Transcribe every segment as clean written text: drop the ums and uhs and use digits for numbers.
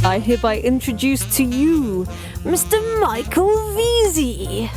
I hereby introduce to you Mr. Michael Veazey.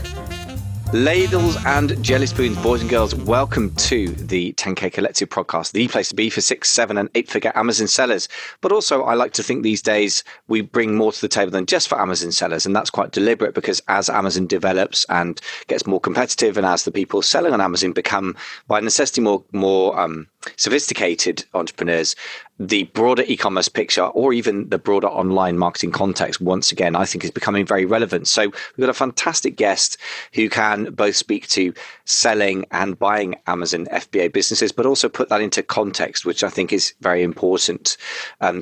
Ladles and jelly spoons, boys and girls, welcome to the 10K Collective podcast, the place to be for 6, 7 and 8-figure Amazon sellers. But also, I like to think these days we bring more to the table than just for Amazon sellers. And that's quite deliberate because as Amazon develops and gets more competitive and as the people selling on Amazon become, by necessity, more sophisticated entrepreneurs, the broader e-commerce picture or even the broader online marketing context, once again, I think is becoming very relevant. So we've got a fantastic guest who can both speak to selling and buying Amazon FBA businesses, but also put that into context, which I think is very important.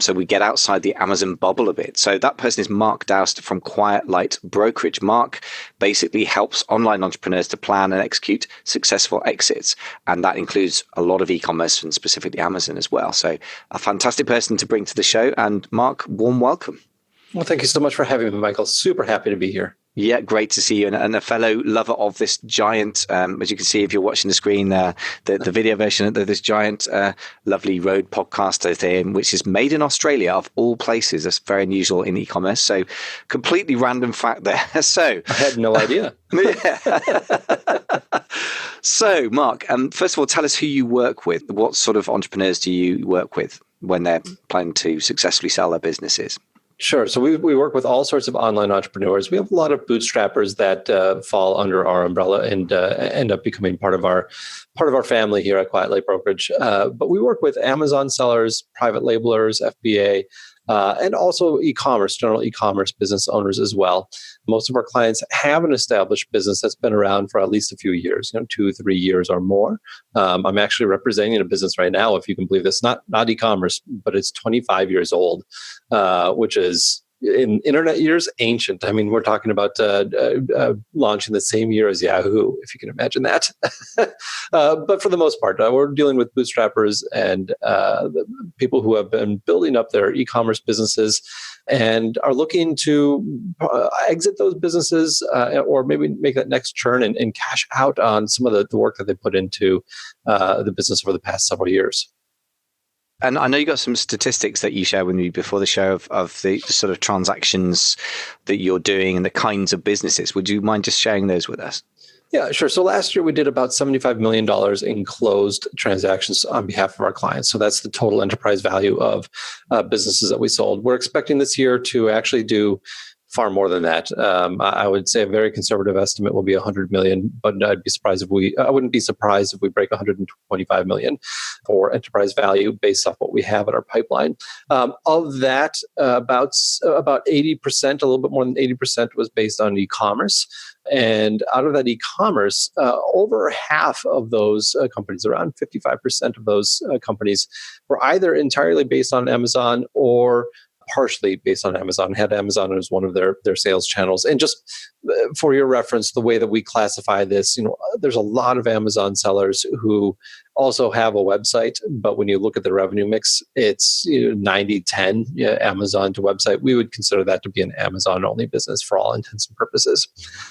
So we get outside the Amazon bubble a bit. So that person is Mark Doust from Quiet Light Brokerage. Mark basically helps online entrepreneurs to plan and execute successful exits. And that includes a lot of e-commerce and specifically Amazon as well. So a fantastic person to bring to the show. And Mark, warm welcome. Well, thank you so much for having me, Michael. Super happy to be here. Yeah, great to see you. And a fellow lover of this giant, as you can see if you're watching the screen, the video version of this giant, lovely road podcaster thing, which is made in Australia of all places. That's very unusual in e-commerce. So completely random fact there. So I had no idea. So, Mark, first of all, tell us who you work with. What sort of entrepreneurs do you work with when they're planning to successfully sell their businesses? Sure. So we work with all sorts of online entrepreneurs. We have a lot of bootstrappers that fall under our umbrella and end up becoming part of our family here at Quiet Light Brokerage. But we work with Amazon sellers, private labelers, FBA, and also general e-commerce business owners as well. Most of our clients have an established business that's been around for at least a few years, 2-3 years or more. I'm actually representing a business right now, if you can believe this, not e-commerce, but it's 25 years old, which is in internet years, ancient. I mean, we're talking about launching the same year as Yahoo, if you can imagine that. But for the most part, we're dealing with bootstrappers and people who have been building up their e-commerce businesses and are looking to exit those businesses or maybe make that next churn and cash out on some of the work that they put into the business over the past several years. And I know you got some statistics that you shared with me before the show of the sort of transactions that you're doing and the kinds of businesses. Would you mind just sharing those with us? Yeah, sure. So last year we did about $75 million in closed transactions on behalf of our clients. So that's the total enterprise value of businesses that we sold. We're expecting this year to actually do far more than that. I would say a very conservative estimate will be 100 million, but I wouldn't be surprised if we break 125 million for enterprise value based off what we have in our pipeline. Of that, about 80%, a little bit more than 80% was based on e-commerce. And out of that e-commerce, over half of those companies, around 55% of those companies, were either entirely based on Amazon or partially based on Amazon, had Amazon as one of their sales channels. And just for your reference, the way that we classify this, there's a lot of Amazon sellers who also have a website, but when you look at the revenue mix, it's 90-10 Amazon to website. We would consider that to be an Amazon-only business for all intents and purposes.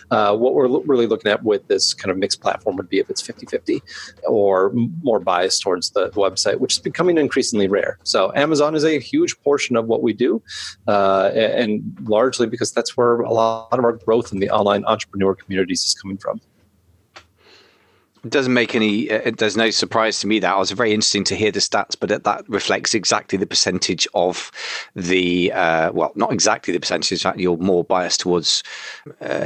What we're really looking at with this kind of mixed platform would be if it's 50-50 or more biased towards the website, which is becoming increasingly rare. So Amazon is a huge portion of what we do, and largely because that's where a lot of our growth in the online entrepreneur communities is coming from. There's no surprise to me that. It was very interesting to hear the stats, but that reflects exactly the percentage of the, not exactly the percentage, in fact, you're more biased towards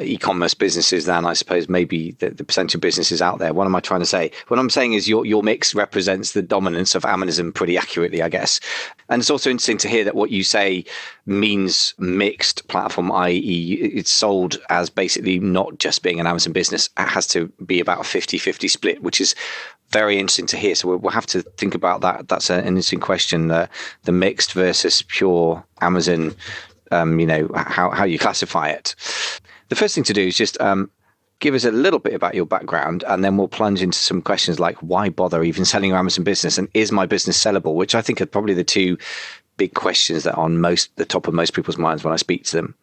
e-commerce businesses than I suppose maybe the percentage of businesses out there. What am I trying to say? What I'm saying is your mix represents the dominance of Amazon pretty accurately, I guess. And it's also interesting to hear that what you say means mixed platform, i.e. it's sold as basically not just being an Amazon business. It has to be about a 50-50 split, which is very interesting to hear. So we'll have to think about that. That's an interesting question, the mixed versus pure Amazon, how you classify it. The first thing to do is just give us a little bit about your background, and then we'll plunge into some questions like why bother even selling your Amazon business, and is my business sellable, which I think are probably the two big questions that are on the top of most people's minds when I speak to them.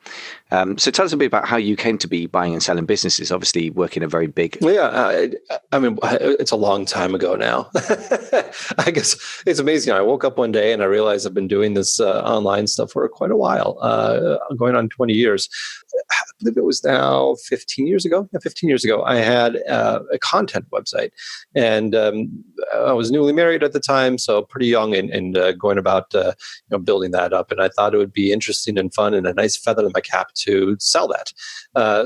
So tell us a bit about how you came to be buying and selling businesses, obviously working a very big... Yeah, I mean, it's a long time ago now. I guess it's amazing. I woke up one day and I realized I've been doing this online stuff for quite a while, going on 20 years. I believe it was now 15 years ago. Yeah, 15 years ago, I had a content website. And I was newly married at the time, so pretty young and going about building that up. And I thought it would be interesting and fun and a nice feather in my cap to sell that.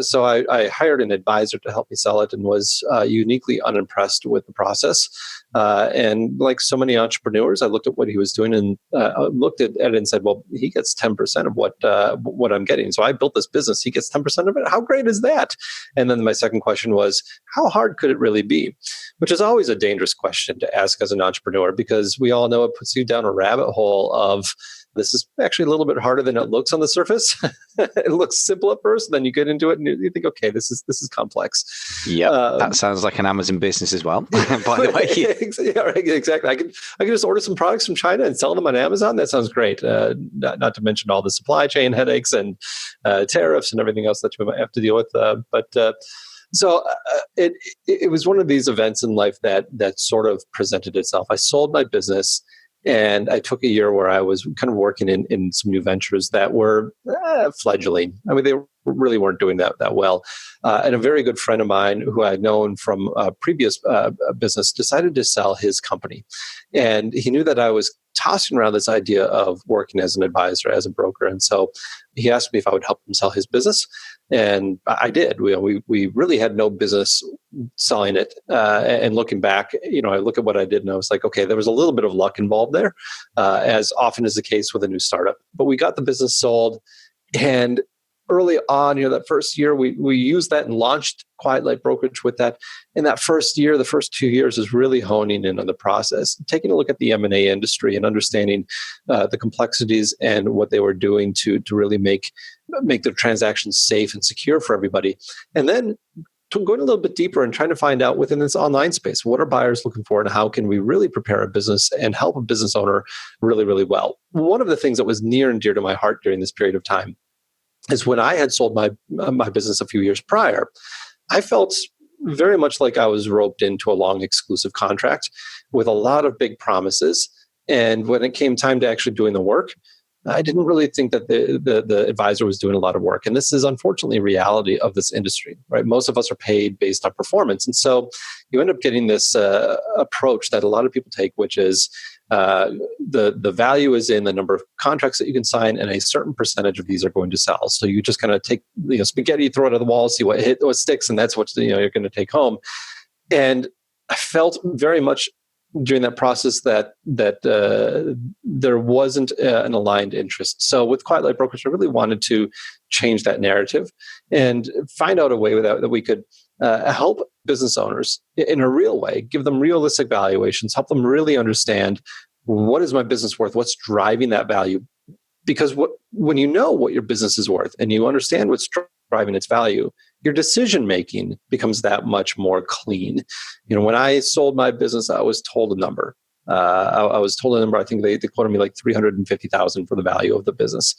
So I hired an advisor to help me sell it and was uniquely unimpressed with the process. And like so many entrepreneurs, I looked at what he was doing and looked at it and said, well, he gets 10% of what I'm getting. So I built this business. He gets 10% of it. How great is that? And then my second question was, how hard could it really be? Which is always a dangerous question to ask as an entrepreneur, because we all know it puts you down a rabbit hole of, this is actually a little bit harder than it looks on the surface. It looks simple at first, then you get into it and you think, okay, this is complex. Yeah, that sounds like an Amazon business as well. By the way, yeah, right, exactly. I could just order some products from China and sell them on Amazon. That sounds great. Not to mention all the supply chain headaches and tariffs and everything else that you might have to deal with. So it was one of these events in life that sort of presented itself. I sold my business. And I took a year where I was kind of working in some new ventures that were fledgling. I mean, they really weren't doing that well. And a very good friend of mine who I had known from a previous business decided to sell his company. And he knew that I was tossing around this idea of working as an advisor, as a broker. And so he asked me if I would help him sell his business. And I did. We really had no business selling it. And looking back, I look at what I did and I was like, okay, there was a little bit of luck involved there, as often is the case with a new startup. But we got the business sold. And early on, that first year, we used that and launched Quiet Light Brokerage with that. And that first year, the first 2 years is really honing in on the process, taking a look at the M&A industry and understanding the complexities and what they were doing to really make their transactions safe and secure for everybody. And then going a little bit deeper and trying to find out within this online space, what are buyers looking for and how can we really prepare a business and help a business owner really, really well. One of the things that was near and dear to my heart during this period of time is when I had sold my business a few years prior, I felt very much like I was roped into a long exclusive contract with a lot of big promises. And when it came time to actually doing the work, I didn't really think that the advisor was doing a lot of work. And this is unfortunately a reality of this industry, right? Most of us are paid based on performance. And so you end up getting this approach that a lot of people take, which is the value is in the number of contracts that you can sign, and a certain percentage of these are going to sell. So you just kind of take spaghetti, throw it at the wall, see what sticks, and that's what you're going to take home. And I felt very much during that process that there wasn't an aligned interest. So with Quiet Light Brokers, I really wanted to change that narrative and find out a way that we could help business owners in a real way, give them realistic valuations, help them really understand what is my business worth, what's driving that value. Because when you know what your business is worth and you understand what's driving its value, your decision making becomes that much more clean. When I sold my business, I was told a number. I was told a number. I think they quoted me like $350,000 for the value of the business.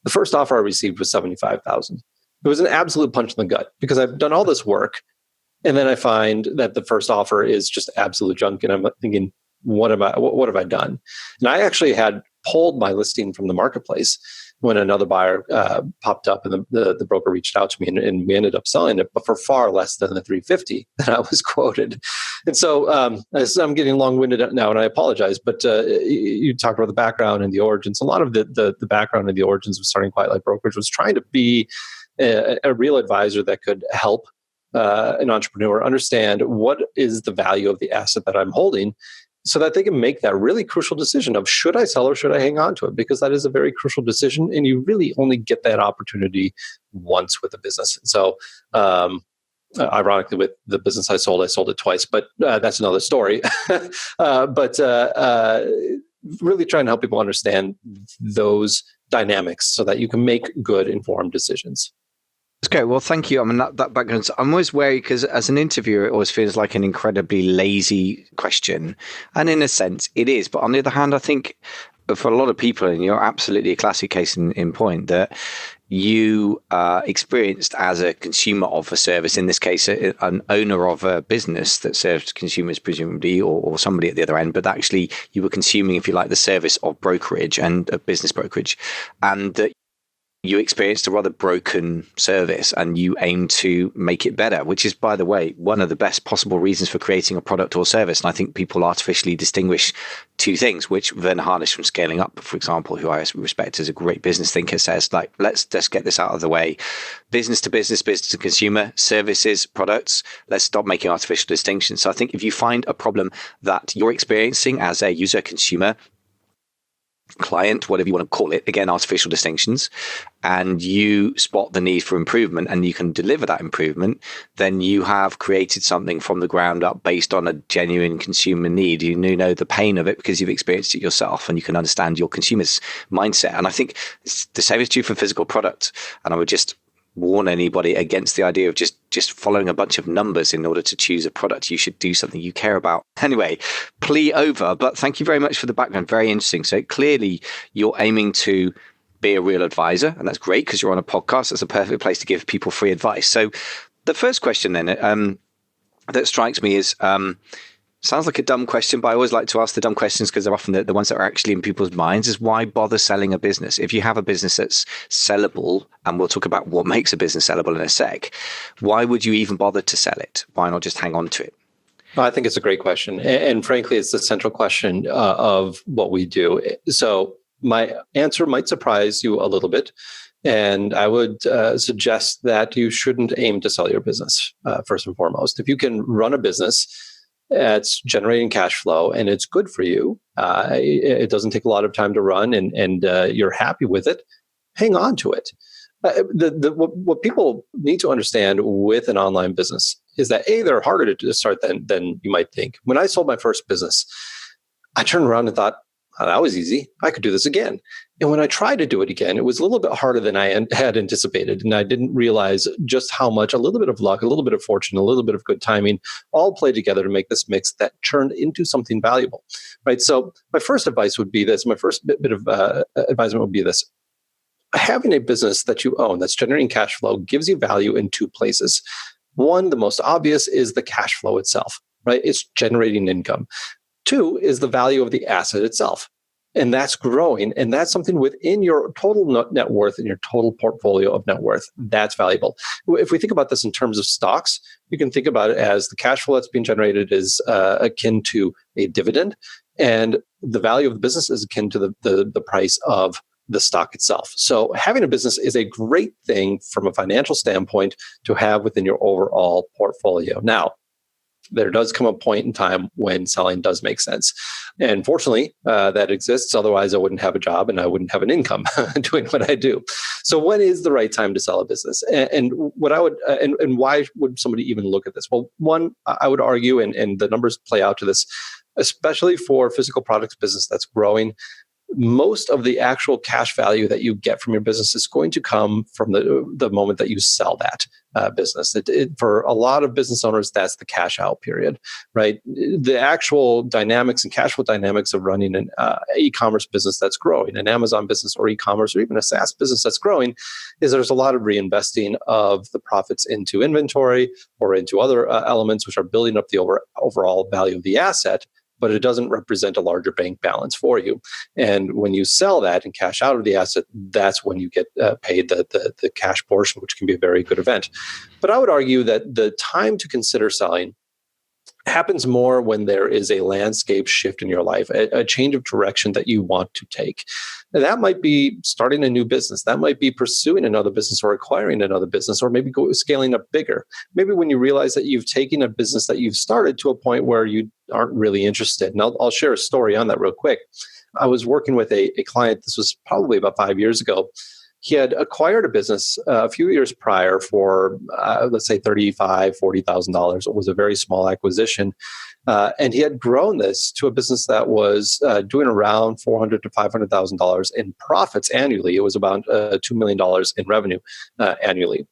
The first offer I received was $75,000. It was an absolute punch in the gut because I've done all this work, and then I find that the first offer is just absolute junk, and I'm thinking, what have I done? And I actually had pulled my listing from the marketplace when another buyer popped up, and the broker reached out to me, and we ended up selling it, but for far less than the $350,000 that I was quoted. And so I'm getting long-winded now, and I apologize, but you talked about the background and the origins. A lot of the background and the origins of starting Quiet Light Brokerage was trying to be a real advisor that could help an entrepreneur understand what is the value of the asset that I'm holding, so that they can make that really crucial decision of should I sell or should I hang on to it? Because that is a very crucial decision, and you really only get that opportunity once with a business. So, ironically, with the business I sold it twice, but that's another story. But really trying to help people understand those dynamics so that you can make good, informed decisions. That's great. Well, thank you. I mean, that background, I'm always wary because as an interviewer, it always feels like an incredibly lazy question. And in a sense, it is. But on the other hand, I think for a lot of people, and you're absolutely a classic case in point, that you experienced as a consumer of a service, in this case, an owner of a business that served consumers, presumably, or somebody at the other end, but actually you were consuming, if you like, the service of brokerage and business brokerage, and that you experienced a rather broken service and you aim to make it better, which is, by the way, one of the best possible reasons for creating a product or service. And I think people artificially distinguish two things, which Werner Harnisch from Scaling Up, for example, who I respect as a great business thinker, says, like, let's just get this out of the way. Business to business, business to consumer, services, products. Let's stop making artificial distinctions. So I think if you find a problem that you're experiencing as a user, consumer, client, whatever you want to call it, again, artificial distinctions, and you spot the need for improvement and you can deliver that improvement, then you have created something from the ground up based on a genuine consumer need. You know the pain of it because you've experienced it yourself and you can understand your consumer's mindset. And I think the same is true for physical product. And I would just warn anybody against the idea of just following a bunch of numbers in order to choose a product. You should do something you care about. Anyway, plea over, but thank you very much for the background. Very interesting. So clearly you're aiming to be a real advisor, and that's great because you're on a podcast. That's a perfect place to give people free advice. So the first question then that strikes me is, sounds like a dumb question, but I always like to ask the dumb questions because they're often the ones that are actually in people's minds, is why bother selling a business? If you have a business that's sellable, and we'll talk about what makes a business sellable in a sec, why would you even bother to sell it? Why not just hang on to it? I think it's a great question. And frankly, it's the central question of what we do. So my answer might surprise you a little bit. And I would suggest that you shouldn't aim to sell your business, first and foremost. If you can run a business it's generating cash flow and it's good for you, it doesn't take a lot of time to run, and you're happy with it, hang on to it. What people need to understand with an online business is that they're harder to start than you might think. When I sold my first business, I turned around and thought, oh, that was easy. I could do this again. And when I tried to do it again, it was a little bit harder than I had anticipated. And I didn't realize just how much a little bit of luck, a little bit of fortune, a little bit of good timing all played together to make this mix that turned into something valuable, right? So my first advice would be this. My first bit of advisement would be this. Having a business that you own that's generating cash flow gives you value in two places. One, the most obvious, is the cash flow itself, right? It's generating income. Two is the value of the asset itself. And that's growing. And that's something within your total net worth and your total portfolio of net worth. That's valuable. If we think about this in terms of stocks, you can think about it as the cash flow that's being generated is akin to a dividend. And the value of the business is akin to the price of the stock itself. So having a business is a great thing from a financial standpoint to have within your overall portfolio. Now, there does come a point in time when selling does make sense. And fortunately, that exists. Otherwise, I wouldn't have a job and I wouldn't have an income doing what I do. So when is the right time to sell a business? And what I would, and why would somebody even look at this? Well, one, I would argue, and the numbers play out to this, especially for physical products business that's growing, most of the actual cash value that you get from your business is going to come from the moment that you sell that business. For a lot of business owners, that's the cash out period, right? The actual dynamics and cash flow dynamics of running an e-commerce business that's growing, an Amazon business or e-commerce or even a SaaS business that's growing, is there's a lot of reinvesting of the profits into inventory or into other elements which are building up the overall value of the asset, but it doesn't represent a larger bank balance for you. And when you sell that and cash out of the asset, that's when you get paid the cash portion, which can be a very good event. But I would argue that the time to consider selling happens more when there is a landscape shift in your life, a change of direction that you want to take. And that might be starting a new business. That might be pursuing another business or acquiring another business, or maybe scaling up bigger. Maybe when you realize that you've taken a business that you've started to a point where you aren't really interested. And I'll share a story on that real quick. I was working with a client. This was probably about 5 years ago. He had acquired a business a few years prior for, let's say, $35,000, $40,000. It was a very small acquisition. And he had grown this to a business that was doing around $400,000 to $500,000 in profits annually. It was about $2 million in revenue annually.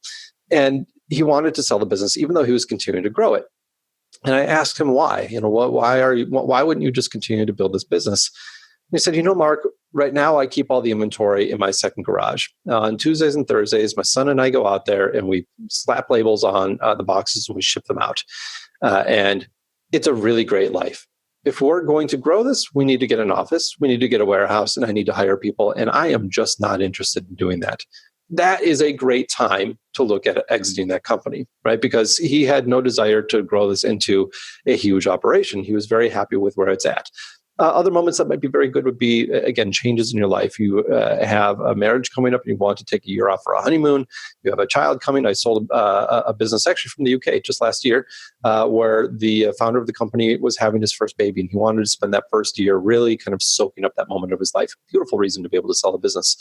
And he wanted to sell the business, even though he was continuing to grow it. And I asked him why. Why wouldn't you just continue to build this business? He said, Mark, right now I keep all the inventory in my second garage. On Tuesdays and Thursdays, my son and I go out there and we slap labels on the boxes and we ship them out. And it's a really great life. If we're going to grow this, we need to get an office, we need to get a warehouse, and I need to hire people. And I am just not interested in doing that. That is a great time to look at exiting that company, right? Because he had no desire to grow this into a huge operation. He was very happy with where it's at. Other moments that might be very good would be, again, changes in your life. You have a marriage coming up and you want to take a year off for a honeymoon. You have a child coming. I sold a business actually from the UK just last year where the founder of the company was having his first baby and he wanted to spend that first year really kind of soaking up that moment of his life. Beautiful reason to be able to sell a business.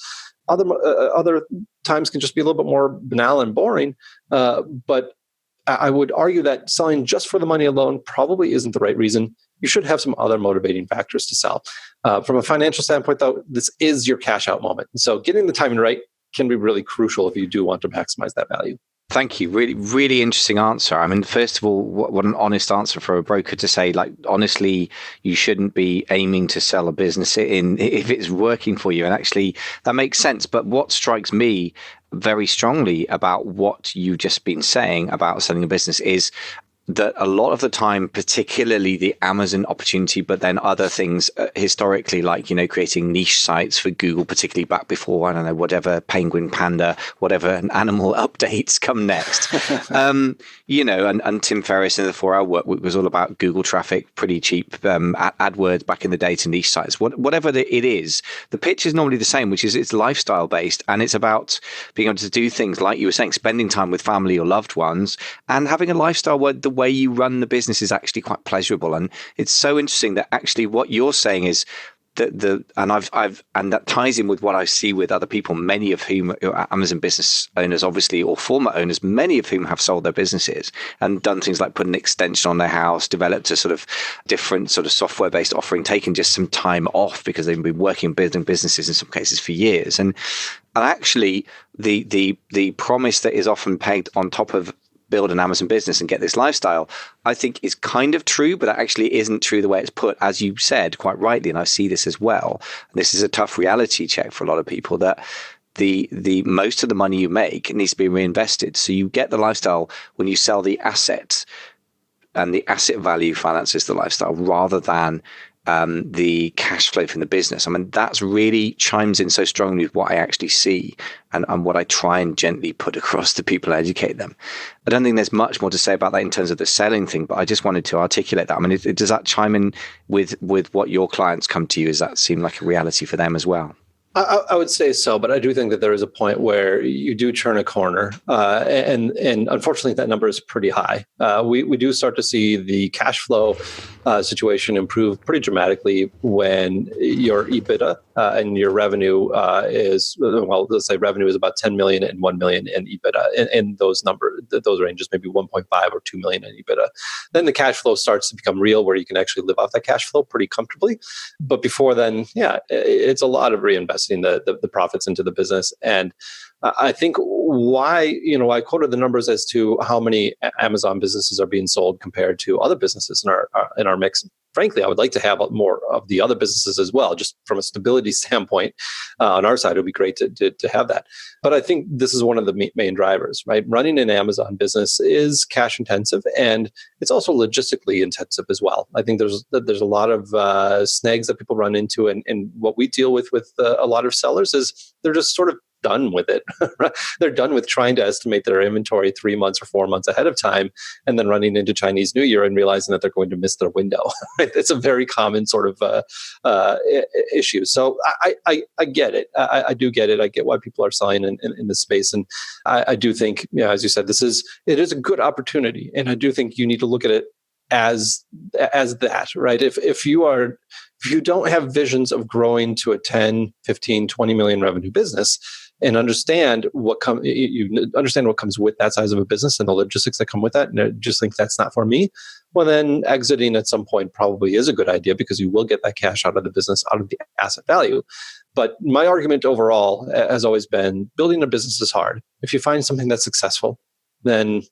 Other times can just be a little bit more banal and boring, but I would argue that selling just for the money alone probably isn't the right reason. You should have some other motivating factors to sell. From a financial standpoint, though, this is your cash out moment. So getting the timing right can be really crucial if you do want to maximize that value. Thank you. Really, really interesting answer. I mean, first of all, what an honest answer for a broker to say, like, honestly, you shouldn't be aiming to sell a business if it's working for you. And actually, that makes sense. But what strikes me very strongly about what you've just been saying about selling a business is that a lot of the time, particularly the Amazon opportunity, but then other things historically, like, creating niche sites for Google, particularly back before, I don't know, whatever Penguin Panda, whatever animal updates come next. And Tim Ferriss in the 4 Hour Work Week was all about Google traffic, pretty cheap AdWords back in the day to niche sites. Whatever it is, the pitch is normally the same, which is it's lifestyle based. And it's about being able to do things like you were saying, spending time with family or loved ones and having a lifestyle where the way you run the business is actually quite pleasurable. And it's so interesting that actually what you're saying is and that ties in with what I see with other people, many of whom are Amazon business owners, obviously, or former owners, many of whom have sold their businesses and done things like put an extension on their house, developed a sort of different sort of software-based offering, taken just some time off because they've been working, building businesses in some cases for years. And actually, the promise that is often pegged on top of build an Amazon business and get this lifestyle, I think is kind of true, but it actually isn't true the way it's put, as you said quite rightly, and I see this as well. This is a tough reality check for a lot of people, that the most of the money you make needs to be reinvested. So you get the lifestyle when you sell the asset, and the asset value finances the lifestyle rather than the cash flow from the business. I mean, that's really chimes in so strongly with what I actually see and what I try and gently put across to people and educate them. I don't think there's much more to say about that in terms of the selling thing, but I just wanted to articulate that. I mean, does that chime in with what your clients come to you? Does that seem like a reality for them as well? I would say so, but I do think that there is a point where you do turn a corner, and unfortunately, that number is pretty high. We do start to see the cash flow situation improve pretty dramatically when your EBITDA and your revenue is, well, let's say revenue is about 10 million and 1 million in EBITDA, and those ranges, maybe 1.5 or 2 million in EBITDA. Then the cash flow starts to become real, where you can actually live off that cash flow pretty comfortably. But before then, it's a lot of reinvestment the profits into the business. And I think why, I quoted the numbers as to how many Amazon businesses are being sold compared to other businesses in our mix. Frankly, I would like to have more of the other businesses as well, just from a stability standpoint. On our side, it would be great to have that. But I think this is one of the main drivers, right? Running an Amazon business is cash intensive, and it's also logistically intensive as well. I think there's a lot of snags that people run into, and what we deal with a lot of sellers is they're just sort of done with it. They're done with trying to estimate their inventory 3 months or 4 months ahead of time, and then running into Chinese New Year and realizing that they're going to miss their window. It's a very common sort of issue. So I get it. I do get it. I get why people are selling in this space, and I do think, as you said, it is a good opportunity, and I do think you need to look at it as that, right? If you don't have visions of growing to a 10, 15, 20 million revenue business, and understand what comes with that size of a business and the logistics that come with that, and just think that's not for me, well, then exiting at some point probably is a good idea, because you will get that cash out of the business, out of the asset value. But my argument overall has always been, building a business is hard. If you find something that's successful, then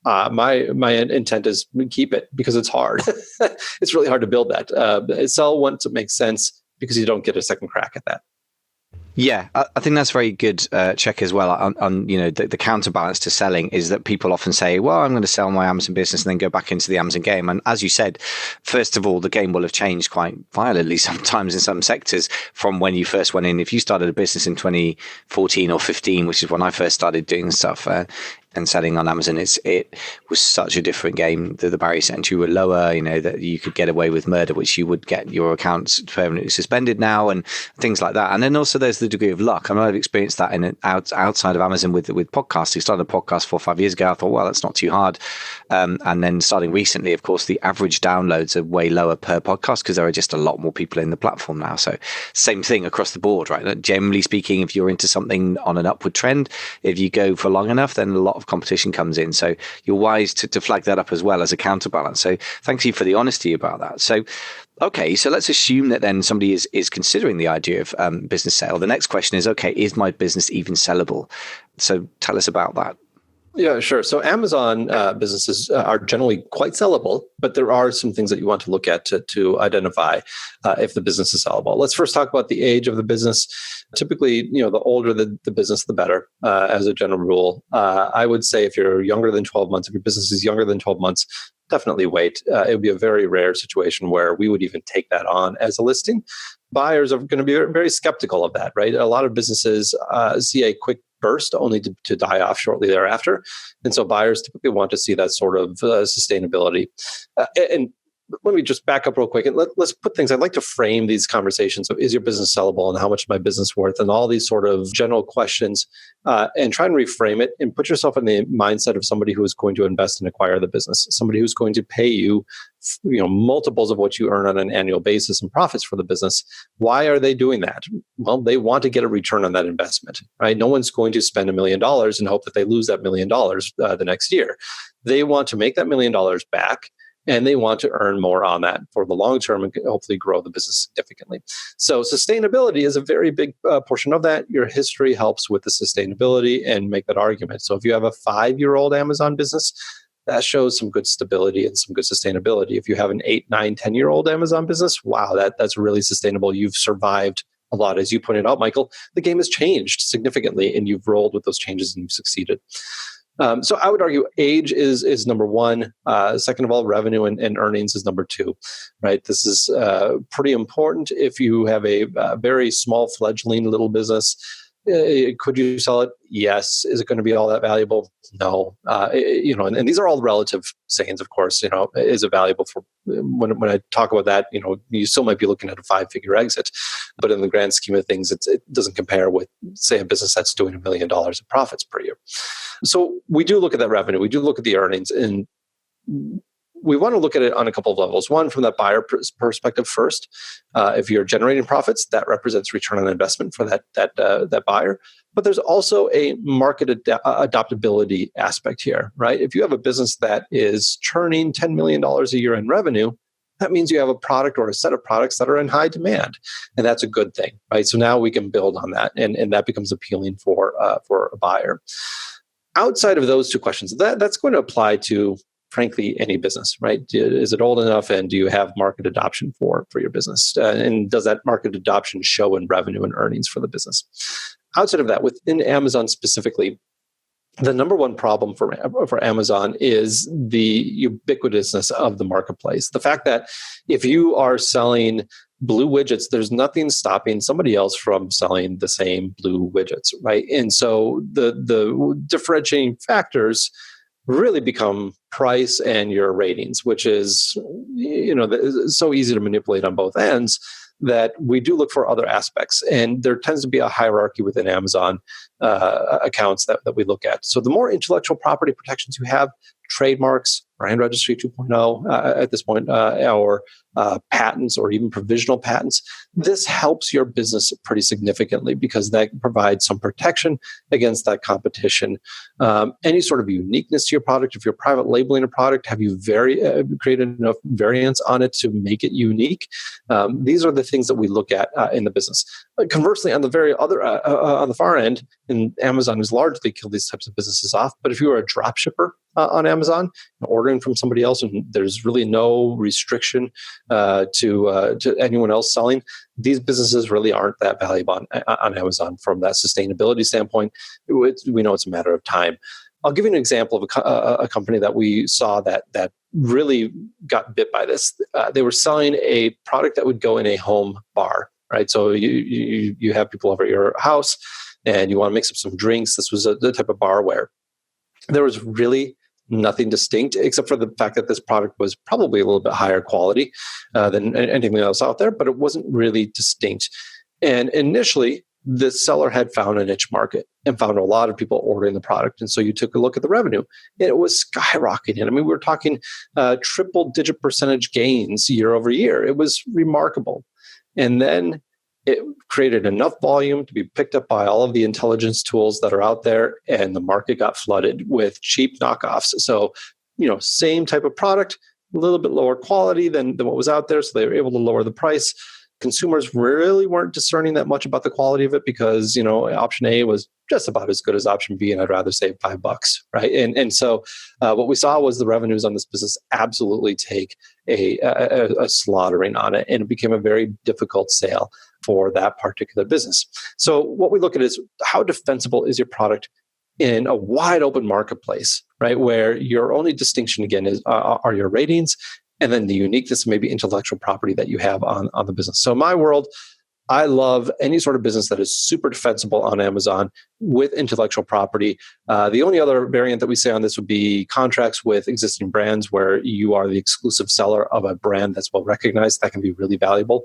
my intent is keep it, because it's hard. It's really hard to build that. Sell once it makes sense. because you don't get a second crack at that. Yeah, I think that's very good check as well. On the counterbalance to selling is that people often say, well, I'm going to sell my Amazon business and then go back into the Amazon game. And as you said, first of all, the game will have changed quite violently sometimes in some sectors from when you first went in. If you started a business in 2014 or 15, which is when I first started doing stuff, and selling on Amazon, it was such a different game. The barriers to entry were lower, that you could get away with murder, which you would get your accounts permanently suspended now and things like that. And then also there's the degree of luck. I mean, I've experienced that outside of Amazon with podcasting. Started a podcast 4 or 5 years ago. I thought, well, that's not too hard. And then starting recently, of course, the average downloads are way lower per podcast because there are just a lot more people in the platform now. So same thing across the board, right? Generally speaking, if you're into something on an upward trend, if you go for long enough, then a lot of competition comes in. So you're wise to flag that up as well as a counterbalance. So thanks you for the honesty about that. So, okay, so let's assume that then somebody is considering the idea of business sale. The next question is, okay, is my business even sellable? So tell us about that. Yeah, sure. So Amazon businesses are generally quite sellable, but there are some things that you want to look at to identify if the business is sellable. Let's first talk about the age of the business. Typically, the older the business, the better, as a general rule. I would say if you're younger than 12 months, if your business is younger than 12 months, definitely wait. It would be a very rare situation where we would even take that on as a listing. Buyers are going to be very skeptical of that, right? A lot of businesses see a quick burst only to die off shortly thereafter. And so buyers typically want to see that sort of sustainability. And let me just back up real quick and let's put things, I'd like to frame these conversations. So is your business sellable and how much is my business worth and all these sort of general questions and try and reframe it and put yourself in the mindset of somebody who is going to invest and acquire the business, somebody who's going to pay you, multiples of what you earn on an annual basis and profits for the business. Why are they doing that? Well, they want to get a return on that investment, right? No one's going to spend $1 million and hope that they lose that $1 million the next year. They want to make that $1 million back. And they want to earn more on that for the long term and hopefully grow the business significantly. So sustainability is a very big portion of that. Your history helps with the sustainability and make that argument. So if you have a 5-year-old Amazon business, that shows some good stability and some good sustainability. If you have an 8, 9, 10-year-old Amazon business, wow, that's really sustainable. You've survived a lot. As you pointed out, Michael, the game has changed significantly and you've rolled with those changes and you've succeeded. So I would argue age is number one. Second of all, revenue and earnings is number two, right? This is pretty important. If you have a very small fledgling little business, could you sell it? Yes. Is it going to be all that valuable? No. And these are all relative sayings, of course. Is it valuable for when I talk about that? You still might be looking at a 5-figure exit, but in the grand scheme of things, it doesn't compare with, say, a business that's doing $1 million of profits per year. So we do look at that revenue. We do look at the earnings, and we want to look at it on a couple of levels. One, from that buyer perspective first. If you're generating profits, that represents return on investment for that buyer. But there's also a market adaptability aspect here, right? If you have a business that is churning $10 million a year in revenue, that means you have a product or a set of products that are in high demand. And that's a good thing, right? So now we can build on that, and that becomes appealing for a buyer. Outside of those two questions, that's going to apply to, frankly, any business, right? Is it old enough, and do you have market adoption for your business? And does that market adoption show in revenue and earnings for the business? Outside of that, within Amazon specifically, the number one problem for Amazon is the ubiquitousness of the marketplace. The fact that if you are selling blue widgets, there's nothing stopping somebody else from selling the same blue widgets, right? And so the differentiating factors really become price and your ratings, which is so easy to manipulate on both ends that we do look for other aspects. And there tends to be a hierarchy within Amazon accounts that we look at. So the more intellectual property protections you have, trademarks, brand registry 2.0 at this point, or patents or even provisional patents, this helps your business pretty significantly because that provides some protection against that competition. Any sort of uniqueness to your product, if you're private labeling a product, have you created enough variants on it to make it unique? These are the things that we look at in the business. Conversely, on the very other, on the far end, and Amazon has largely killed these types of businesses off. But if you are a drop shipper on Amazon, or ordering from somebody else and there's really no restriction to anyone else selling, these businesses really aren't that valuable on Amazon from that sustainability standpoint. We know it's a matter of time. I'll give you an example of a company that we saw that really got bit by this. They were selling a product that would go in a home bar, right? So you have people over at your house and you want to mix up some drinks. This was the type of barware. There was really nothing distinct except for the fact that this product was probably a little bit higher quality than anything else out there, but it wasn't really distinct. And initially, the seller had found a niche market and found a lot of people ordering the product. And so you took a look at the revenue and it was skyrocketing. I mean, we were talking triple digit percentage gains year over year. It was remarkable. And then it created enough volume to be picked up by all of the intelligence tools that are out there, and the market got flooded with cheap knockoffs. So, same type of product, a little bit lower quality than what was out there. So they were able to lower the price. Consumers really weren't discerning that much about the quality of it because, option A was just about as good as option B, and I'd rather save $5, right? And so what we saw was the revenues on this business absolutely take a slaughtering on it, and it became a very difficult sale for that particular business. So what we look at is how defensible is your product in a wide open marketplace, right? Where your only distinction again are your ratings, and then the uniqueness, maybe intellectual property that you have on the business. So in my world, I love any sort of business that is super defensible on Amazon with intellectual property. The only other variant that we say on this would be contracts with existing brands where you are the exclusive seller of a brand that's well recognized. That can be really valuable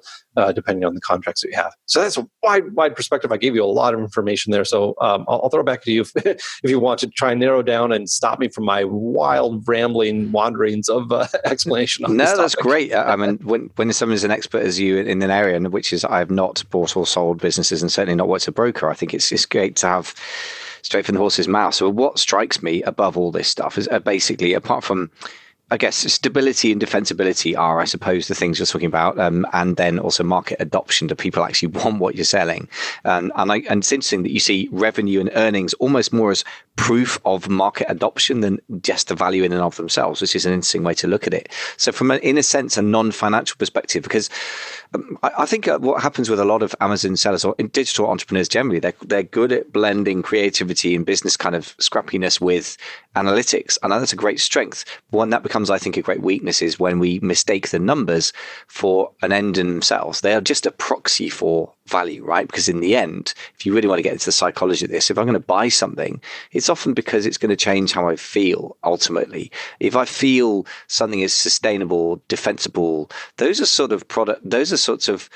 depending on the contracts that you have. So that's a wide perspective. I gave you a lot of information there. So I'll throw it back to you if you want to try and narrow down and stop me from my wild rambling wanderings of explanation on this topic. That's great. I mean, when someone's an expert as you in an area, which is I have not bought or sold businesses and certainly not worked as a broker, I think it's great to have straight from the horse's mouth. So what strikes me above all this stuff is basically, apart from, I guess, stability and defensibility are, I suppose, the things you're talking about, and then also market adoption. Do people actually want what you're selling? And it's interesting that you see revenue and earnings almost more as proof of market adoption than just the value in and of themselves, which is an interesting way to look at it. So from, in a sense, a non-financial perspective, because I think what happens with a lot of Amazon sellers or digital entrepreneurs generally, they're good at blending creativity and business kind of scrappiness with analytics. And that's a great strength. One that becomes, I think, a great weakness is when we mistake the numbers for an end in themselves. They are just a proxy for value, right? Because in the end, if you really want to get into the psychology of this, if I'm going to buy something, it's often because it's going to change how I feel ultimately. If I feel something is sustainable, defensible, those are sorts of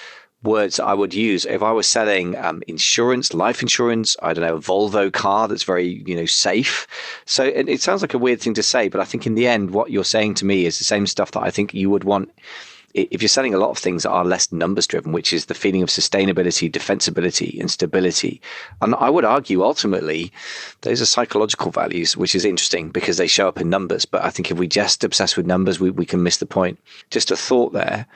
words that I would use if I was selling insurance, life insurance, I don't know, a Volvo car that's very, safe. So it sounds like a weird thing to say, but I think in the end, what you're saying to me is the same stuff that I think you would want if you're selling a lot of things that are less numbers driven, which is the feeling of sustainability, defensibility, and stability. And I would argue ultimately those are psychological values, which is interesting because they show up in numbers. But I think if we just obsess with numbers, we can miss the point. Just a thought there.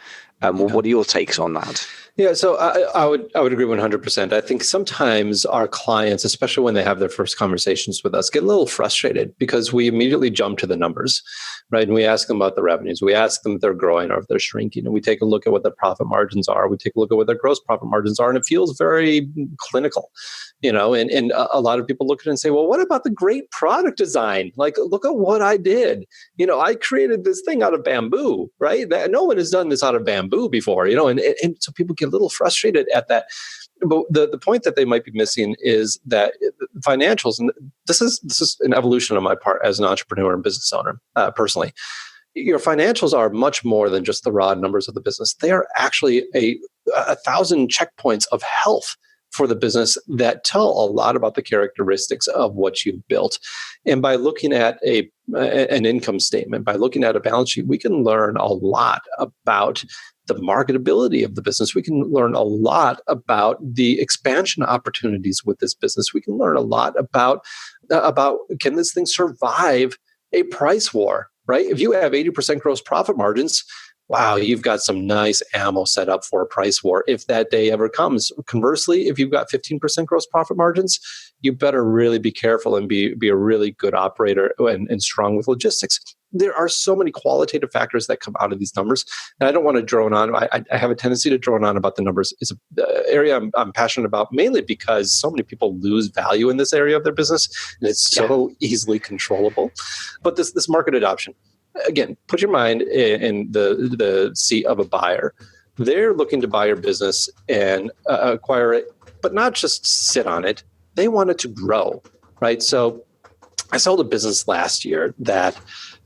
What are your takes on that? Yeah, so I would agree 100%. I think sometimes our clients, especially when they have their first conversations with us, get a little frustrated because we immediately jump to the numbers, right? And we ask them about the revenues. We ask them if they're growing or if they're shrinking. And we take a look at what their profit margins are. We take a look at what their gross profit margins are. And it feels very clinical, and a lot of people look at it and say, well, what about the great product design? Like, look at what I did. I created this thing out of bamboo, right? No one has done this out of bamboo before, and so people get a little frustrated at that. But the point that they might be missing is that financials, and this is an evolution on my part as an entrepreneur and business owner, personally. Your financials are much more than just the raw numbers of the business. They are actually a 1,000 checkpoints of health for the business that tell a lot about the characteristics of what you've built. And by looking at an income statement, by looking at a balance sheet, we can learn a lot about the marketability of the business. We can learn a lot about the expansion opportunities with this business. We can learn a lot about can this thing survive a price war, right? If you have 80% gross profit margins, wow, you've got some nice ammo set up for a price war if that day ever comes. Conversely, if you've got 15% gross profit margins, you better really be careful and be a really good operator and strong with logistics. there are so many qualitative factors that come out of these numbers. And I don't want to drone on. I have a tendency to drone on about the numbers. It's an area I'm passionate about, mainly because so many people lose value in this area of their business, and it's so easily controllable. But this market adoption, again, put your mind in the seat of a buyer. They're looking to buy your business and acquire it, but not just sit on it. They want it to grow, right? So I sold a business last year that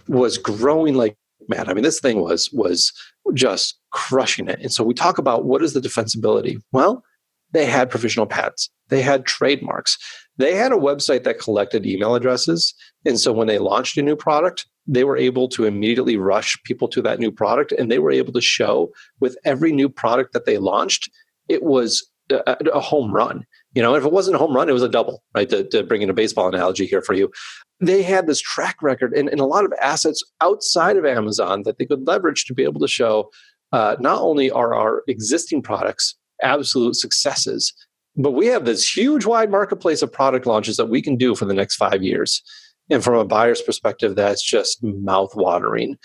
was growing like mad. I mean, this thing was just crushing it. And so we talk about what is the defensibility? Well, they had provisional patents. They had trademarks. They had a website that collected email addresses. And so when they launched a new product, they were able to immediately rush people to that new product. And they were able to show with every new product that they launched, it was a home run. You know, if it wasn't a home run, it was a double, right? To bring in a baseball analogy here for you. They had this track record and a lot of assets outside of Amazon that they could leverage to be able to show not only are our existing products absolute successes, but we have this huge wide marketplace of product launches that we can do for the next 5 years. And from a buyer's perspective, that's just mouth-watering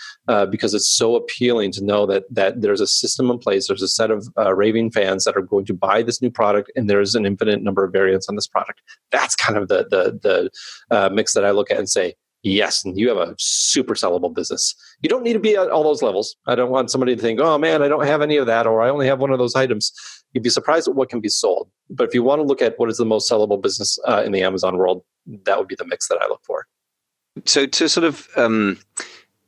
because it's so appealing to know that there's a system in place. There's a set of raving fans that are going to buy this new product, and there's an infinite number of variants on this product. That's kind of the mix that I look at and say, yes, and you have a super sellable business. You don't need to be at all those levels. I don't want somebody to think, oh man, I don't have any of that, or I only have one of those items. You'd be surprised at what can be sold. But if you want to look at what is the most sellable business in the Amazon world, that would be the mix that I look for. So to sort of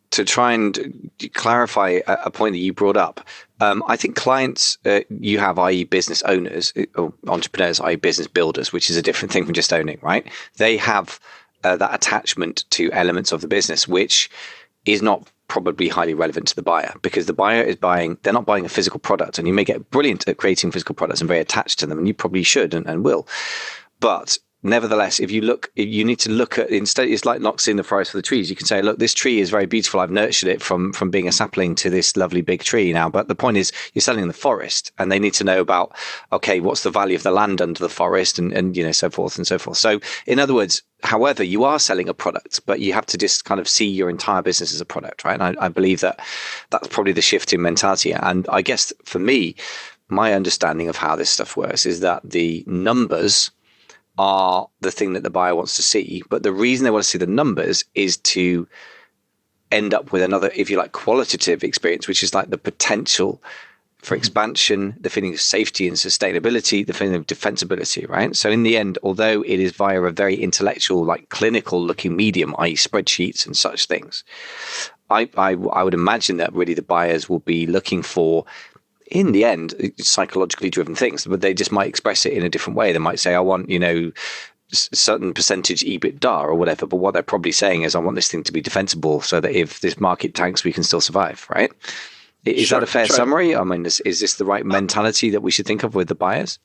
to try and clarify a point that you brought up, I think clients you have, i.e. business owners or entrepreneurs, i.e. business builders, which is a different thing from just owning, right? They have that attachment to elements of the business, which is not probably highly relevant to the buyer, because the buyer is they're not buying a physical product, and you may get brilliant at creating physical products and very attached to them, and you probably should and will. But nevertheless, if you need to look at, instead, it's like not seeing the forest for the trees. You can say, look, this tree is very beautiful. I've nurtured it from being a sapling to this lovely big tree now. But the point is, you're selling the forest, and they need to know about, okay, what's the value of the land under the forest, and you know, so forth and so forth. So in other words, however, you are selling a product, but you have to just kind of see your entire business as a product, right? And I believe that's probably the shift in mentality. And I guess for me, my understanding of how this stuff works is that the numbers are the thing that the buyer wants to see. But the reason they want to see the numbers is to end up with another, if you like, qualitative experience, which is like the potential for expansion, the feeling of safety and sustainability, the feeling of defensibility, right? So in the end, although it is via a very intellectual, like clinical looking medium, i.e. spreadsheets and such things, I would imagine that really the buyers will be looking for, in the end, psychologically driven things, but they just might express it in a different way. They might say, I want, you know, certain percentage EBITDA or whatever, but what they're probably saying is, I want this thing to be defensible so that if this market tanks, we can still survive, right? Is that a fair summary? I mean, is this the right mentality that we should think of with the buyers?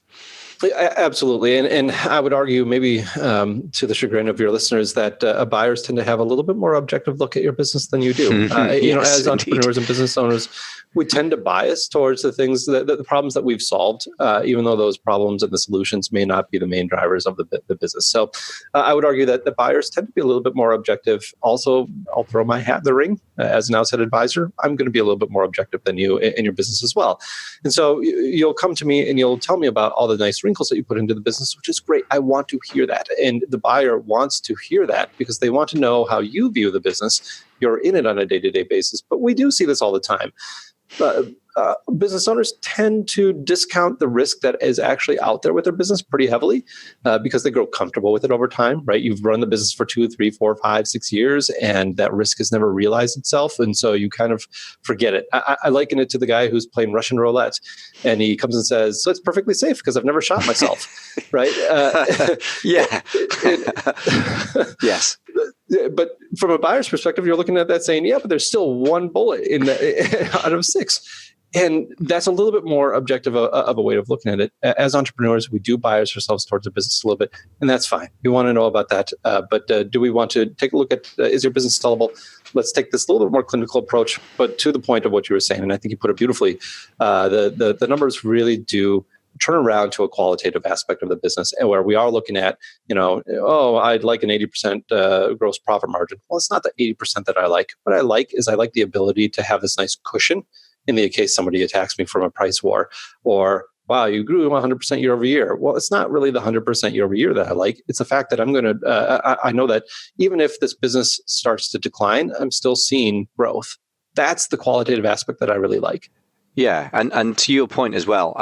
Absolutely. And I would argue, maybe to the chagrin of your listeners, that buyers tend to have a little bit more objective look at your business than you do. You know, as entrepreneurs and business owners, we tend to bias towards the things the problems that we've solved, even though those problems and the solutions may not be the main drivers of the business. So I would argue that the buyers tend to be a little bit more objective. Also, I'll throw my hat in the ring as an outside advisor. I'm going to be a little bit more objective than you in your business as well. And so you'll come to me and you'll tell me about all the nice wrinkles that you put into the business, which is great. I want to hear that. And the buyer wants to hear that because they want to know how you view the business. You're in it on a day-to-day basis. But we do see this all the time. Business owners tend to discount the risk that is actually out there with their business pretty heavily because they grow comfortable with it over time, right? You've run the business for 2, 3, 4, 5, 6 years, and that risk has never realized itself. And so you kind of forget it. I liken it to the guy who's playing Russian roulette, and he comes and says, so it's perfectly safe because I've never shot myself, right? Yeah. Yes. But from a buyer's perspective, you're looking at that saying, yeah, but there's still one bullet out of 6. And that's a little bit more objective of a way of looking at it. As entrepreneurs, we do bias ourselves towards the business a little bit, and that's fine. We want to know about that. But do we want to take a look at, is your business sellable? Let's take this a little bit more clinical approach, but to the point of what you were saying, and I think you put it beautifully, the numbers really do turn around to a qualitative aspect of the business, and where we are looking at, I'd like an 80% gross profit margin. Well, it's not the 80% that I like. What I like is I like the ability to have this nice cushion in the case somebody attacks me from a price war, or wow, you grew 100% year over year. Well, it's not really the 100% year over year that I like. It's the fact that I'm going to, I know that even if this business starts to decline, I'm still seeing growth. That's the qualitative aspect that I really like. Yeah. And to your point as well,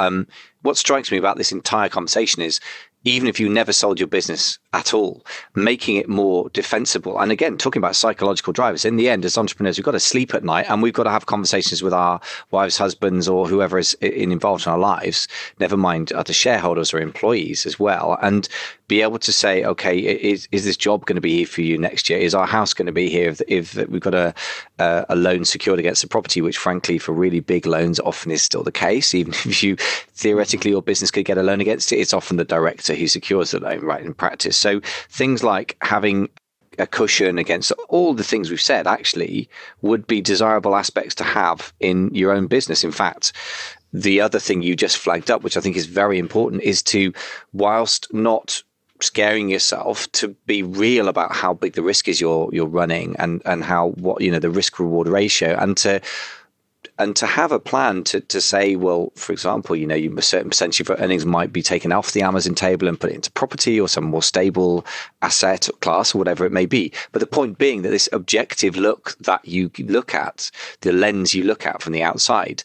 what strikes me about this entire conversation is even if you never sold your business at all, making it more defensible. And again, talking about psychological drivers, in the end, as entrepreneurs, we've got to sleep at night and we've got to have conversations with our wives, husbands, or whoever is involved in our lives, never mind other shareholders or employees as well, and be able to say, okay, is this job going to be here for you next year? Is our house going to be here if we've got a loan secured against the property, which frankly, for really big loans, often is still the case. Even if you theoretically your business could get a loan against it, it's often the director who secures the loan, right, in practice. So things like having a cushion against all the things we've said actually would be desirable aspects to have in your own business. In fact, the other thing you just flagged up, which I think is very important, is to, whilst not scaring yourself, to be real about how big the risk is you're running and how the risk reward ratio, and to have a plan to say, well, for example, a certain percentage of your earnings might be taken off the Amazon table and put it into property or some more stable asset class or whatever it may be. But the point being that this objective look that you look at, the lens you look at from the outside,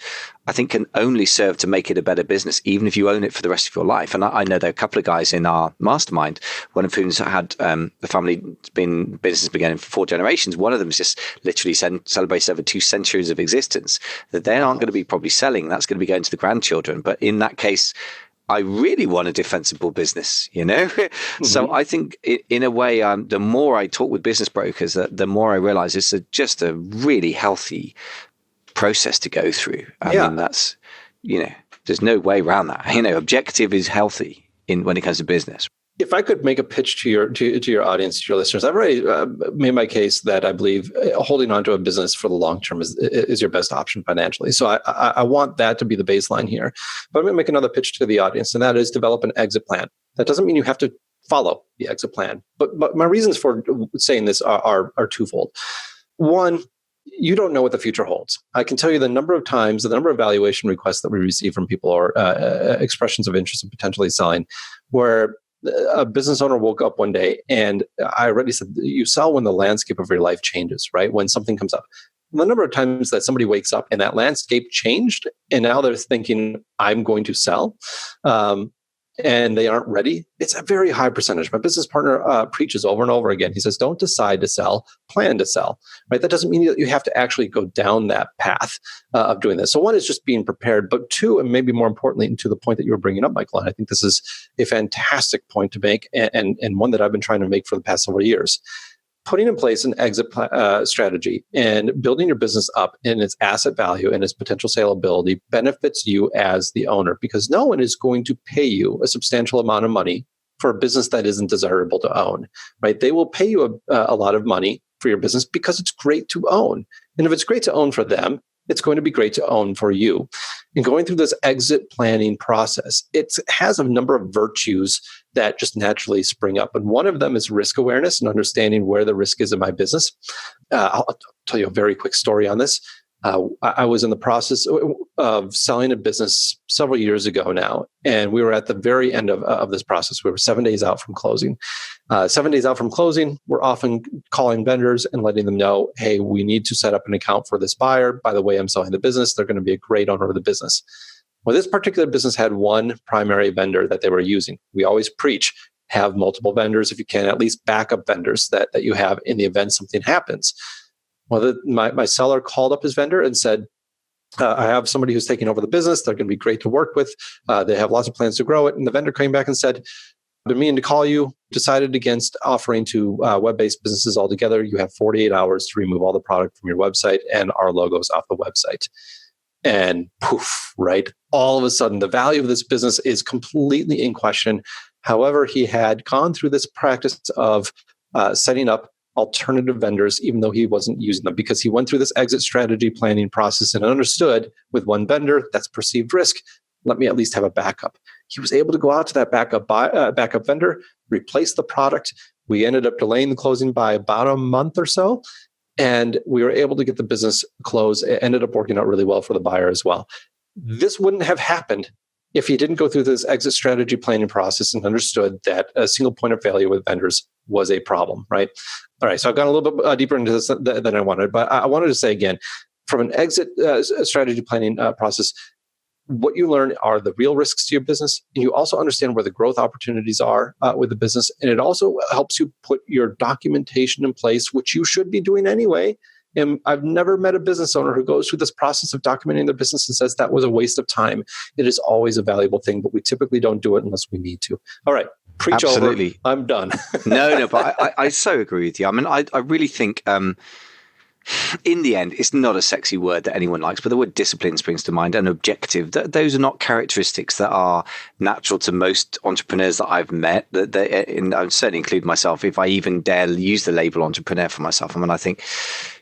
I think can only serve to make it a better business, even if you own it for the rest of your life. And I know there are a couple of guys in our mastermind, one of whom's had the family business began for 4 generations. One of them's just literally celebrates over 2 centuries of existence that they aren't going to be probably selling. That's going to be going to the grandchildren. But in that case, I really want a defensible business, Mm-hmm. So I think in a way, the more I talk with business brokers, the more I realize it's just a really healthy process to go through. I mean, that's, there's no way around that. Objective is healthy when it comes to business. If I could make a pitch to your audience, to your listeners, I've already made my case that I believe holding on to a business for the long term is your best option financially. So I want that to be the baseline here. But I'm going to make another pitch to the audience, and that is develop an exit plan. That doesn't mean you have to follow the exit plan. But my reasons for saying this are twofold. One, you don't know what the future holds. I can tell you the number of valuation requests that we receive from people or expressions of interest in potentially selling, where a business owner woke up one day, and I already said, you sell when the landscape of your life changes, right? When something comes up. The number of times that somebody wakes up and that landscape changed, and now they're thinking, I'm going to sell, and they aren't ready, it's a very high percentage. My business partner preaches over and over again. He says, don't decide to sell, plan to sell, right? That doesn't mean that you have to actually go down that path of doing this. So one is just being prepared, but two, and maybe more importantly, to the point that you were bringing up, Michael, and I think this is a fantastic point to make, and one that I've been trying to make for the past several years. Putting in place an exit strategy and building your business up in its asset value and its potential salability benefits you as the owner, because no one is going to pay you a substantial amount of money for a business that isn't desirable to own, right? They will pay you a lot of money for your business because it's great to own. And if it's great to own for them, it's going to be great to own for you. And going through this exit planning process, it has a number of virtues that just naturally spring up. And one of them is risk awareness and understanding where the risk is in my business. I'll tell you a very quick story on this. I was in the process of selling a business several years ago now, and we were at the very end of this process. We were 7 days out from closing. 7 days out from closing, we're often calling vendors and letting them know, hey, we need to set up an account for this buyer. By the way, I'm selling the business. They're going to be a great owner of the business. Well, this particular business had one primary vendor that they were using. We always preach, have multiple vendors if you can, at least backup vendors that you have in the event something happens. Well, my seller called up his vendor and said, I have somebody who's taking over the business. They're going to be great to work with. They have lots of plans to grow it. And the vendor came back and said, I've been meaning to call you, decided against offering to web-based businesses altogether. You have 48 hours to remove all the product from your website and our logos off the website. And poof, right? All of a sudden, the value of this business is completely in question. However, he had gone through this practice of setting up alternative vendors, even though he wasn't using them, because he went through this exit strategy planning process and understood with one vendor, that's perceived risk. Let me at least have a backup. He was able to go out to that backup vendor, replace the product. We ended up delaying the closing by about a month or so. And we were able to get the business closed. It ended up working out really well for the buyer as well. This wouldn't have happened if he didn't go through this exit strategy planning process and understood that a single point of failure with vendors was a problem, right? All right, so I've gone a little bit deeper into this than I wanted, but I wanted to say again, from an exit strategy planning process, what you learn are the real risks to your business, and you also understand where the growth opportunities are with the business, and it also helps you put your documentation in place, which you should be doing anyway. And I've never met a business owner who goes through this process of documenting their business and says that was a waste of time. It is always a valuable thing, but we typically don't do it unless we need to. All right. Preach Absolutely. over. I'm done. No, but I so agree with you. I mean, I really think in the end, it's not a sexy word that anyone likes, but the word discipline springs to mind, and objective. Those are not characteristics that are natural to most entrepreneurs that I've met. And I would certainly include myself if I even dare use the label entrepreneur for myself. I mean, I think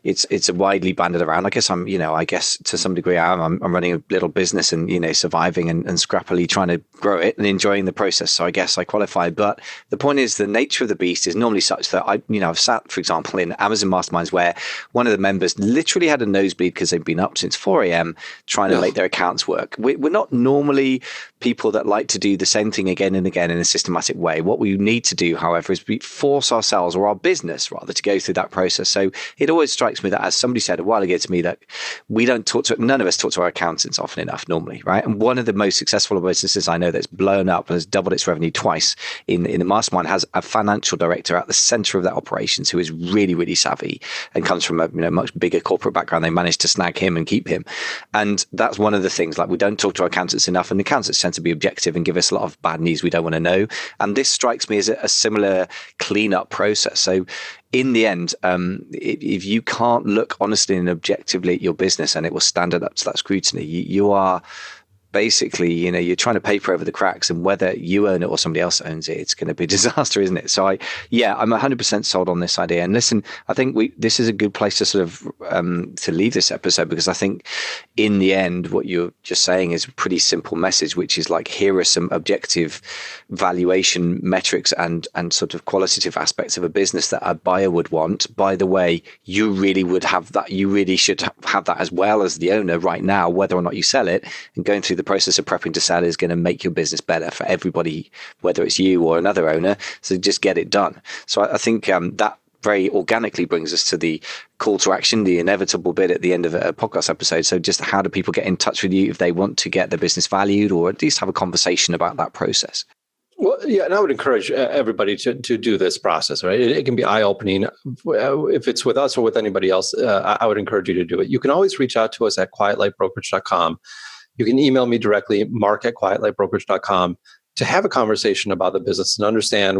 it's widely banded around. I guess I guess to some degree I'm running a little business and, surviving and scrappily trying to grow it and enjoying the process. So I guess I qualify. But the point is, the nature of the beast is normally such that I've sat, for example, in Amazon masterminds where one of the members literally had a nosebleed because they've been up since 4 a.m. trying to make their accounts work. We're not normally people that like to do the same thing again and again in a systematic way. What we need to do, however, is force ourselves, or our business rather, to go through that process. So it always strikes me that, as somebody said a while ago to me, that none of us talk to our accountants often enough normally, right? And one of the most successful businesses I know that's blown up and has doubled its revenue twice in the mastermind has a financial director at the center of that operations who is really, really savvy and comes from a much bigger corporate background. They managed to snag him and keep him. And that's one of the things, like, we don't talk to our accountants enough, and the accountants tend to be objective and give us a lot of bad news we don't want to know. And this strikes me as a similar cleanup process. So in the end, if you can't look honestly and objectively at your business and it will stand up to that scrutiny, you are basically, you're trying to paper over the cracks, and whether you own it or somebody else owns it, it's going to be a disaster, isn't it? So I'm 100% sold on this idea. And listen, I think this is a good place to sort of to leave this episode, because I think in the end, what you're just saying is a pretty simple message, which is like, here are some objective valuation metrics and sort of qualitative aspects of a business that a buyer would want. By the way, you really would have that. You really should have that as well as the owner right now, whether or not you sell it. And going through the process of prepping to sell is going to make your business better for everybody, whether it's you or another owner. So just get it done. So I think that very organically brings us to the call to action, the inevitable bit at the end of a podcast episode. So just, how do people get in touch with you if they want to get their business valued, or at least have a conversation about that process? Well, yeah, and I would encourage everybody to do this process, right? It can be eye-opening. If it's with us or with anybody else, I would encourage you to do it. You can always reach out to us at quietlightbrokerage.com. You can email me directly, mark@quietlightbrokerage.com, to have a conversation about the business and understand,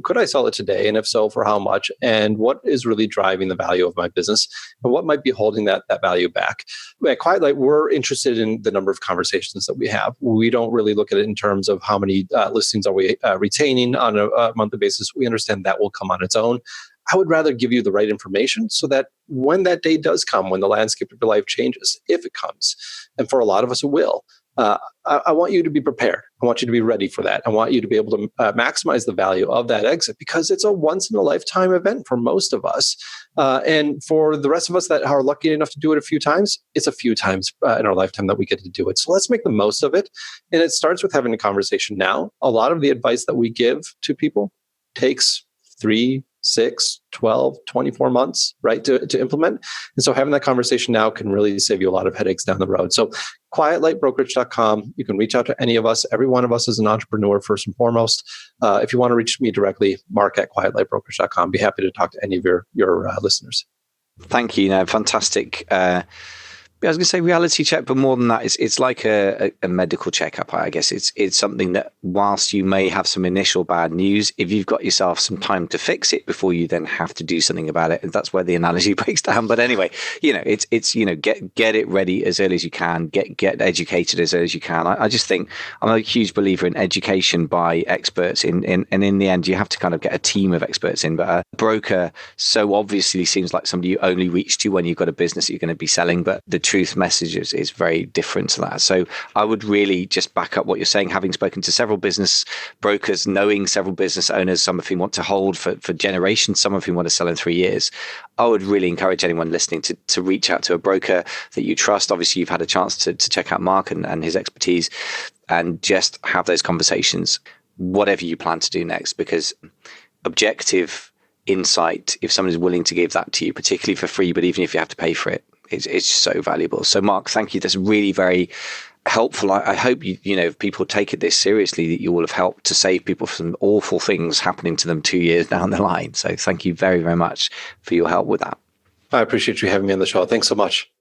could I sell it today? And if so, for how much? And what is really driving the value of my business? And what might be holding that value back? At Quiet Light, we're interested in the number of conversations that we have. We don't really look at it in terms of how many listings are we retaining on a monthly basis. We understand that will come on its own. I would rather give you the right information so that when that day does come, when the landscape of your life changes, if it comes, and for a lot of us it will, I want you to be prepared. I want you to be ready for that. I want you to be able to maximize the value of that exit, because it's a once-in-a-lifetime event for most of us. And for the rest of us that are lucky enough to do it a few times, it's a few times in our lifetime that we get to do it. So let's make the most of it. And it starts with having a conversation now. A lot of the advice that we give to people takes 3, 6, 12, 24 months, right, to implement. And so having that conversation now can really save you a lot of headaches down the road. So quietlightbrokerage.com, you can reach out to any of us. Every one of us is an entrepreneur first and foremost. If you want to reach me directly, mark@quietlightbrokerage.com. Be happy to talk to any of your listeners. Thank you. Fantastic. I was going to say reality check, but more than that, it's like a medical checkup. I guess it's something that, whilst you may have some initial bad news, if you've got yourself some time to fix it before you then have to do something about it, that's where the analogy breaks down. But anyway, it's get it ready as early as you can, get educated as early as you can. I just think I'm a huge believer in education by experts. And in the end, you have to kind of get a team of experts in. But a broker so obviously seems like somebody you only reach to when you've got a business that you're going to be selling. But the truth messages is very different to that. So I would really just back up what you're saying, having spoken to several business brokers, knowing several business owners, some of whom want to hold for generations, some of whom want to sell in 3 years. I would really encourage anyone listening to reach out to a broker that you trust. Obviously, you've had a chance to check out Mark and his expertise, and just have those conversations, whatever you plan to do next, because objective insight, if someone is willing to give that to you, particularly for free, but even if you have to pay for it, it's so valuable. So Mark, thank you. That's really very helpful. I hope if people take this seriously, that you will have helped to save people from some awful things happening to them 2 years down the line. So thank you very, very much for your help with that. I appreciate you having me on the show. Thanks so much.